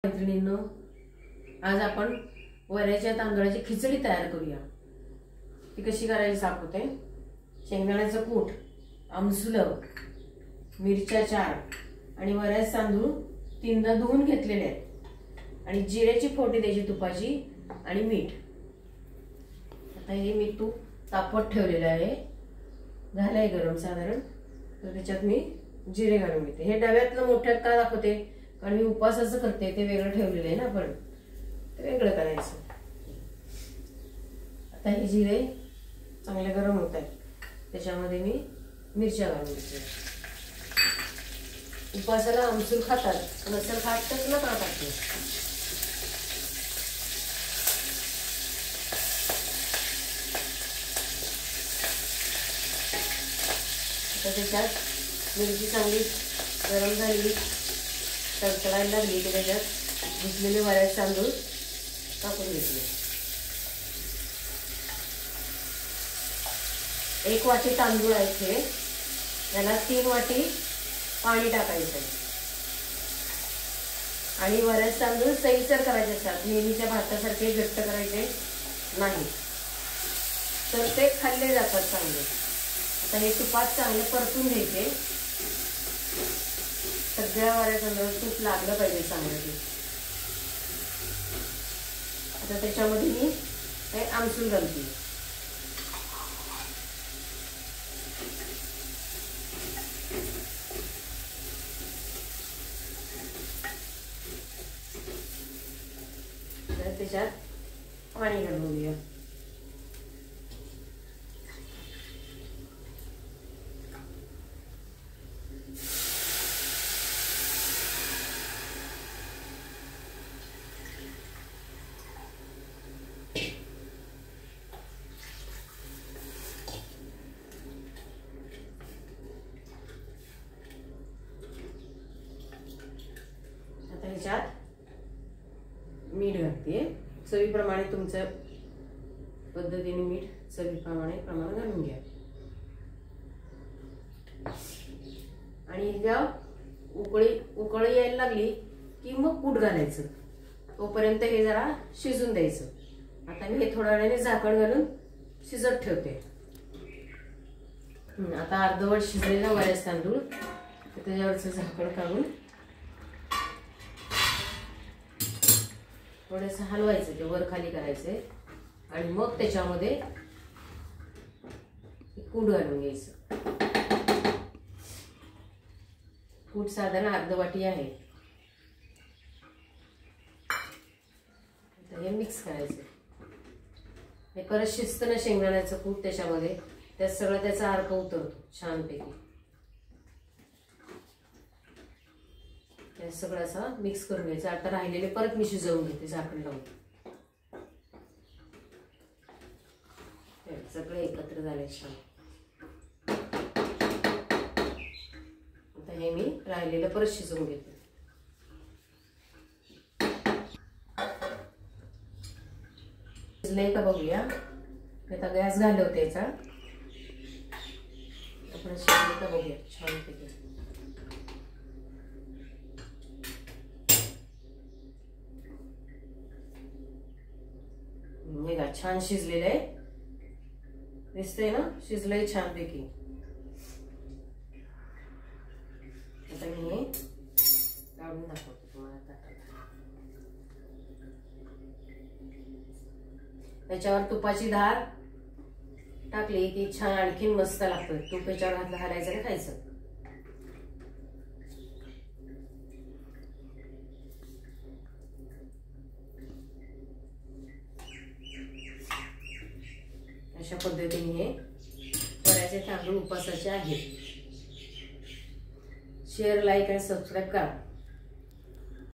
मैत्रिणींनो, आज आपण वऱ्याच्या तांदळाची खिचडी तयार करूया। ती कशी करायची सांगते। शेंगदाण्याचं कूट, आमसुलं, मिरच्या 4 आणि वऱ्याचे तांदूळ 3दा धुवून घेतलेले आहेत आणि जिऱ्याची फोडणी द्यायची तुपाची आणि मीठ। आता हे मी तूप तापवत ठेवलेलं आहे, झालंय गरम साधारण। तर त्याच्यात मी जिरे घालून घेते। हे डब्यातलं मोठ्यात का दाखवते कारण मी उपवासाचं करते, ते वेगळं ठेवलेलं आहे ना, आपण ते वेगळं करायचं। आता हे जिरे चांगले गरम होत आहेत, त्याच्यामध्ये मी मिरच्या घालून घेते। उपवासाला आमसूल खातात, नसेल खात तर नका टाकू। आता त्याच्यात मिरची चांगली गरम झालेली तडतडायला लागली की त्याच्यात भिजलेले वऱ्याचे तांदूळ टाकून घेतले। 1 वाटी तांदूळ आहे, त्याला 3 वाटी पाणी टाकायचं आणि वऱ्याचे तांदूळ सैलसर करायचे असतात, नेहमीच्या भातासारखे घट्ट करायचे नाही, तर ते खाल्ले जातात चांगले। आता हे तुपात चांगले परतून घ्यायचे, सगळ्या वऱ्याच्या तांदळाला तूप लागलं पाहिजे चांगलं। आता त्याच्यामध्ये मी हे आमसूल घालते। त्याच्यात पाणी घालून घेऊया। ह्याच्यात मीठ घालते, चवीप्रमाणे तुमच्या पद्धतीने मीठ चवीप्रमाणे घालून घ्या। आणि एकदा उकळी यायला लागली की मग कूट घालायचं, तोपर्यंत हे जरा शिजून द्यायचं। आता मी हे थोड्या वेळाने झाकण घालून शिजत ठेवते। आता अर्धवट शिजलेला वऱ्याचे तांदूळ त्याच्यावरचं झाकण काढून थोडंसं हलवायचं, ते वर खाली करायचे आणि मग त्याच्यामध्ये कूट घालून घ्यायचं। कूट साधारण अर्ध वाटी आहे, हे मिक्स करायचं। हे परत शिजतं ना शेंगदाण्याचं कूट त्याच्यामध्ये, त्यात सगळं त्याचा अर्क उतरतो छानपैकी। सगळं असं मिक्स करून घ्यायचं। आता राहिलेले परत मी शिजवून घेते झाकण लावून। सगळे एकत्र झाले छान। आता हे मी राहिलेलं परत शिजवून घेते। शिजलंय का बघूया। आता गॅस घालवते याचा, आपण शिजले का बघूया छानपैकी। छान शिजलेलं आहे, दिसतंय ना, शिजलंय छानपैकी। आता मी हे काढून दाखवते तुम्हाला ताटात। त्याच्यावर तुपाची धार टाकली की छान आणखीन मस्त लागतं। तूप याच्यावर घालायचं आणि खायचं। अशा पद्धतीने हे वऱ्याचे तांदूळ उपवासाचे आहेत। शेअर, लाईक आणि सबस्क्राईब करा।